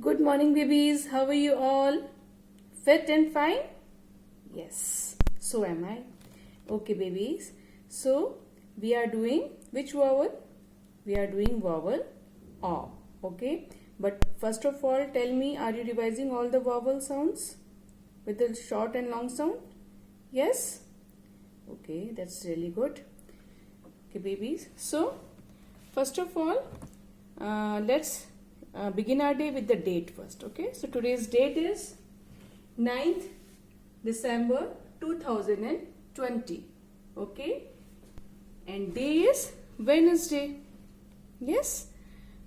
Good morning, babies. How are you all? Fit and fine? Yes, so am I. Okay, babies. So, we are doing which vowel? We are doing vowel A. Okay, but first of all, tell me, are you revising all the vowel sounds with the short and long sound? Yes? Okay, that's really good. Okay, babies. So, first of all, let's begin our day with the date first. Okay, so today's date is 9th December 2020. Okay, and day is Wednesday. Yes.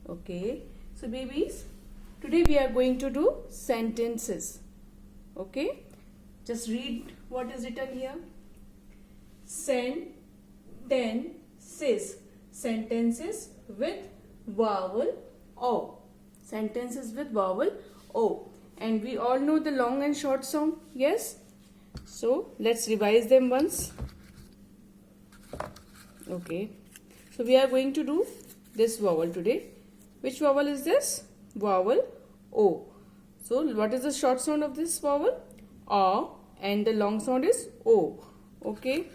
Okay, so babies, today we are going to do sentences. Okay, just read what is written here. Sentences. Sentences with vowel O. Sentences with vowel O. And we all know the long and short sound. Yes? So, let's revise them once. Okay. So, we are going to do this vowel today. Which vowel is this? Vowel O. So, what is the short sound of this vowel? A. And the long sound is O. Okay.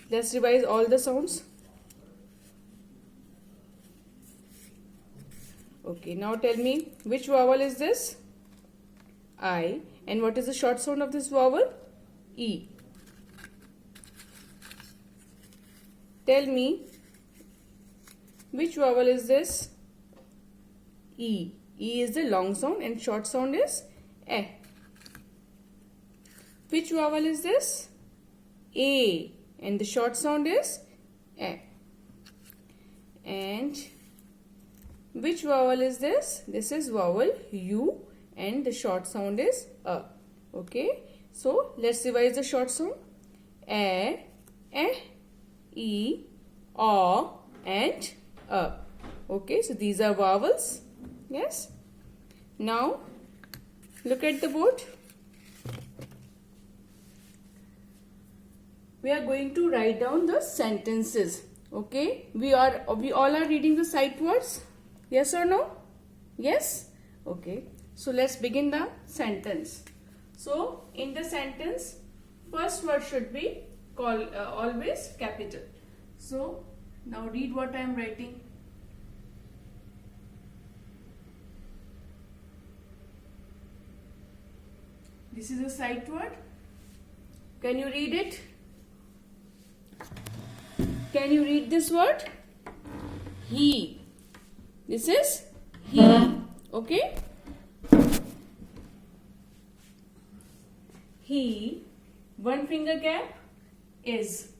Let's revise all the sounds. Okay, now tell me which vowel is this? I. And what is the short sound of this vowel? E. Tell me which vowel is this? E. E is the long sound and short sound is E. Which vowel is this? A. And the short sound is E. And which vowel is this? This is vowel U and the short sound is A. Okay. So, let's revise the short sound. E, E, A and A. Okay. So, these are vowels. Yes. Now, look at the board. We are going to write down the sentences. Okay. We all are reading the sight words. Yes or no? Yes? Okay. So, let's begin the sentence. So, in the sentence, first word should be always capital. So, now read what I am writing. This is a sight word. Can you read it? Can you read this word? He. This is he. Okay. He, one finger gap, is.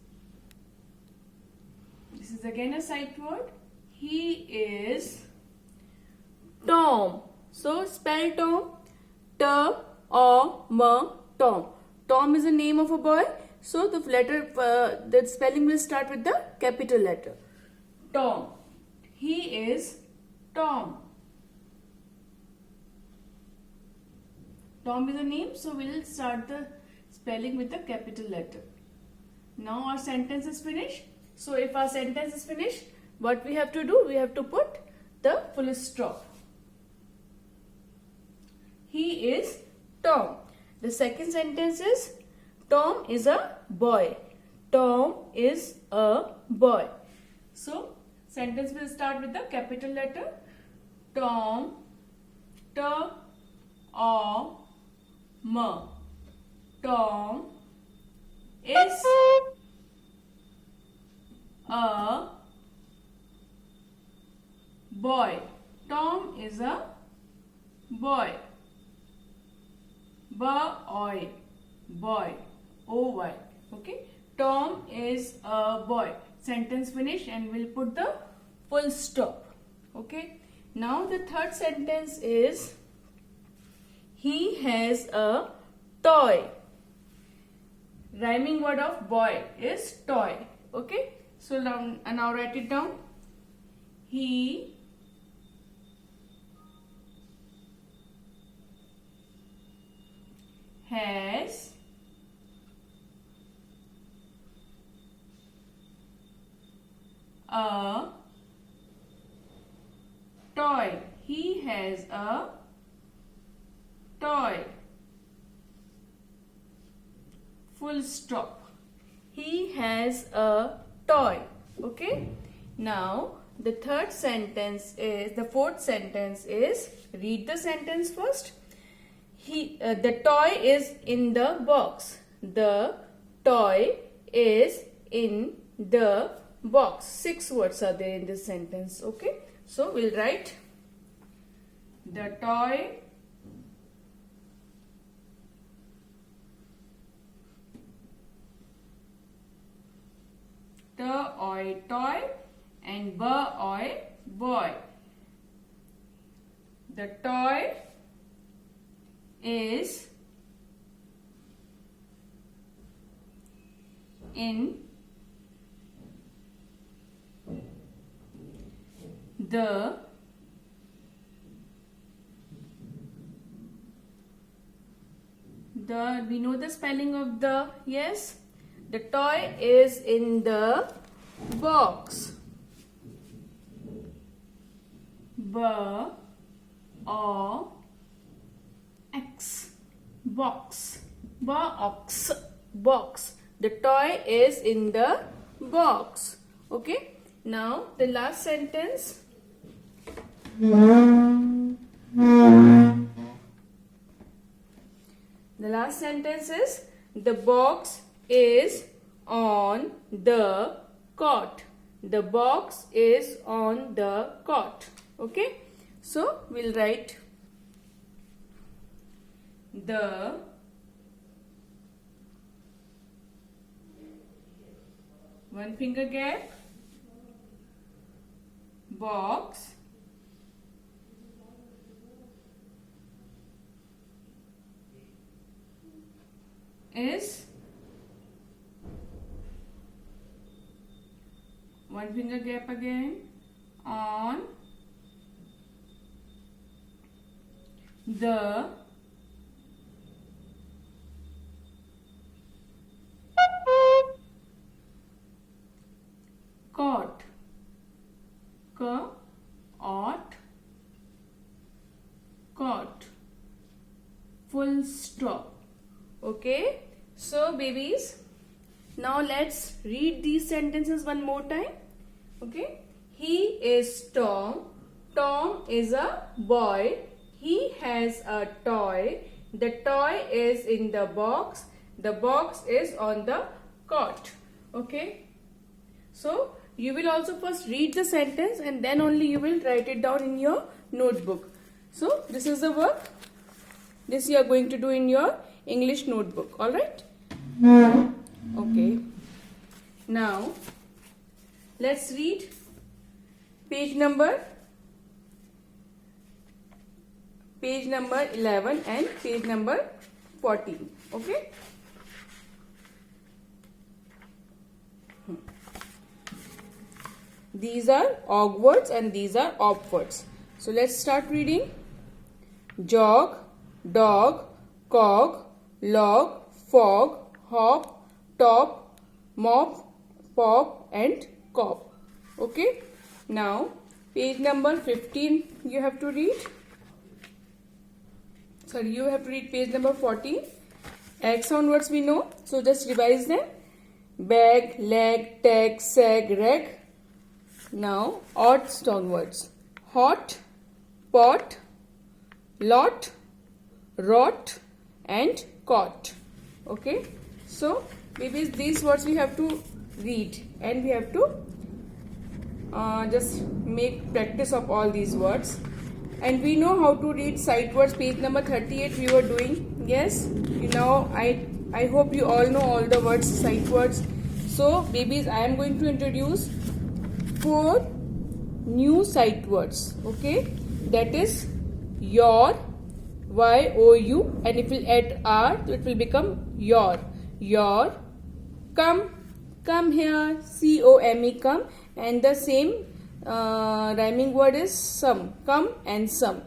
This is again a sight word. He is Tom. So spell Tom. T-O-M, Tom. Tom is the name of a boy. So the the spelling will start with the capital letter. Tom. He is Tom. Tom is a name, so we will start the spelling with the capital letter. Now our sentence is finished. So if our sentence is finished, what we have to do? We have to put the full stop. He is Tom. The second sentence is Tom is a boy. Tom is a boy. So sentence will start with the capital letter. Tom, T-O-M. Tom is a boy. Tom is a boy. Boy. Boy. O-Y. Okay. Tom is a boy. Sentence finish and we'll put the full stop. Okay. Now the third sentence is he has a toy. Rhyming word of boy is toy. Okay. So now write it down. He has a toy. He has a toy. Full stop. He has a toy. Okay. Now the fourth sentence is, read the sentence first. The toy is in the box. The toy is in the box. 6 words are there in this sentence. Okay. So we'll write the toy toy and boy. The toy is in the we know the spelling of the, yes? The toy is in the box. B-O-X. Box. Box. The toy is in the box. Okay. Now the last sentence. The last sentence is, the box is on the cot. The box is on the cot. Okay. So we'll write the one finger gap box is one finger gap again on the cot. Cot. Full stop. Okay. So babies, now let's read these sentences one more time. Okay. He is Tom. Tom is a boy. He has a toy. The toy is in the box. The box is on the cot. Okay. So you will also first read the sentence and then only you will write it down in your notebook. So this is the work. This you are going to do in your English notebook. Alright? Okay. Now let's read page number 11 and page number 14. Okay? These are og words and these are op words. So let's start reading. Jog, dog, cog, log, fog, hop, top, mop, pop and cop. Okay. Now page number 15 you have to read. Sorry, you have to read page number 14. Egg sound words we know. So just revise them. Bag, leg, tag, sag, rag. Now odd sound words. Hot, pot, lot, rot and caught. Okay. So babies, these words we have to read and we have to just make practice of all these words. And we know how to read sight words. Page number 38 we were doing. Yes. You know, I hope you all know all the words, sight words. So babies, I am going to introduce 4 new sight words. Okay. That is your, Y-O-U, and if we add R, it will become your. Your, come here, C-O-M-E, come, and the same rhyming word is some, come and some.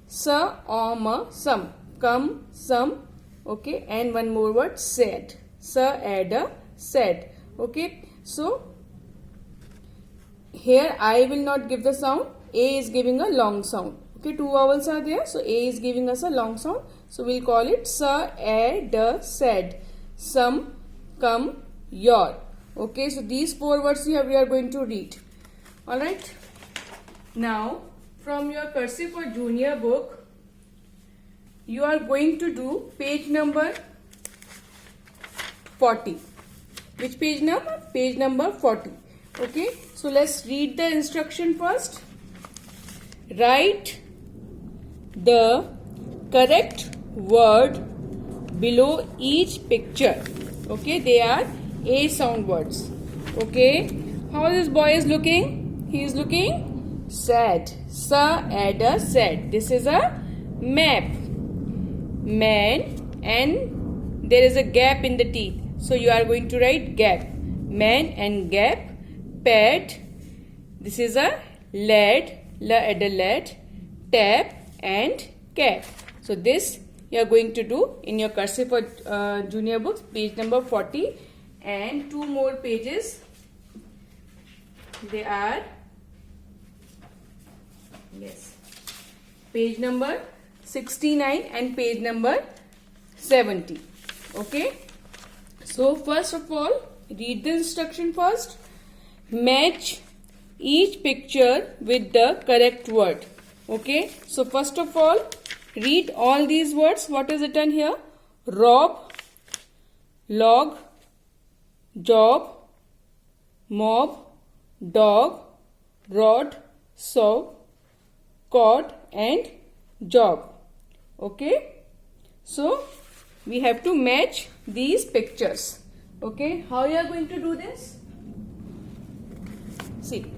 Sa-om-a, some, come, some, okay, and one more word, said. Sa-ed-a, said. Okay, so here I will not give the sound. A is giving a long sound. Okay, two vowels are there. So A is giving us a long sound. So we'll call it sa, a, d, said. Some, come, your. Okay, so these four words we are going to read. Alright. Now, from your Cursive for Junior book, you are going to do page number 40. Which page number? Page number 40. Okay, so let's read the instruction first. Write the correct word below each picture. Okay, they are A sound words. Okay, how this boy is looking? He is looking sad. Sa, ada, sad. This is a map. Man, and there is a gap in the teeth. So you are going to write gap. Man and gap. Pet. This is a lad. La, ada, lad. Tap and cap. So this you are going to do in your Cursive for Junior books, page number 40, and two more pages. They are, yes, page number 69 and page number 70. Okay. So first of all, read the instruction first. Match each picture with the correct word. Okay. So first of all, read all these words. What is written here? Rob, log, job, mob, dog, rod, saw, cord and job. Okay. So we have to match these pictures. Okay. How you are going to do this? See.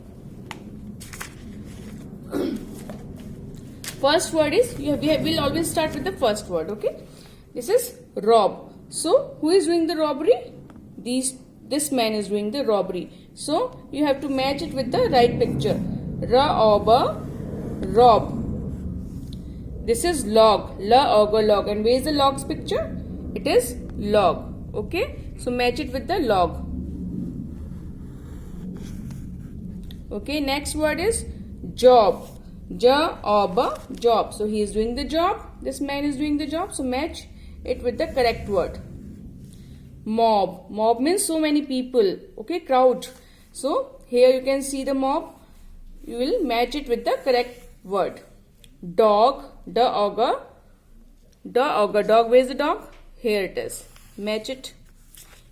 First word is, we'll always start with the first word. Okay. This is rob. So who is doing the robbery? This man is doing the robbery. So you have to match it with the right picture. Ra-oba, rob. This is log. La-oga, log. And where is the log's picture? It is log. Okay. So match it with the log. Okay. Next word is job. Ja-oba, job. So he is doing the job. This man is doing the job. So match it with the correct word. Mob. Mob means so many people. Okay, crowd. So here you can see the mob. You will match it with the correct word. Dog. Da-oga. Da-oga. Dog. Where is the dog? Here it is. Match it.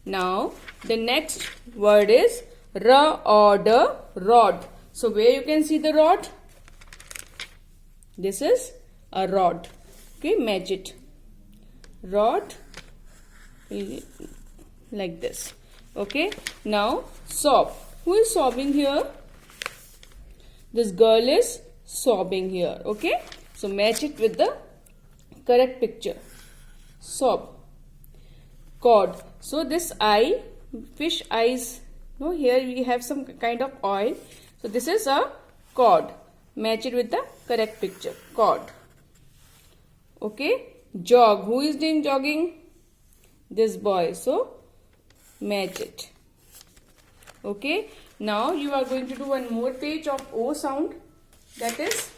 Now the next word is ra-oda, rod. So where you can see the rod? This is a rod. Okay, match it. Rod, like this. Okay, now sob. Who is sobbing here? This girl is sobbing here. Okay, so match it with the correct picture. Sob. Cord. So this eye, fish eyes. No, here we have some kind of oil. So this is a cord. Match it with the correct picture. Cord. Okay. Jog. Who is doing jogging? This boy. So match it. Okay. Now you are going to do one more page of O sound. That is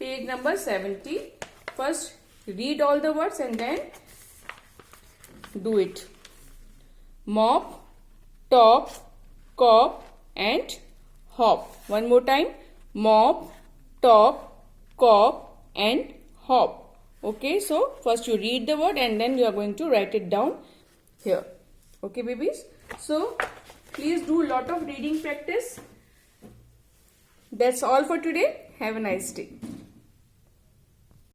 page number 70. First read all the words and then do it. Mop, top, cop and hop. One more time. Mop, top, cop and hop. Okay, so first you read the word and then you are going to write it down here. Okay, babies. So please do a lot of reading practice. That's all for today. Have a nice day.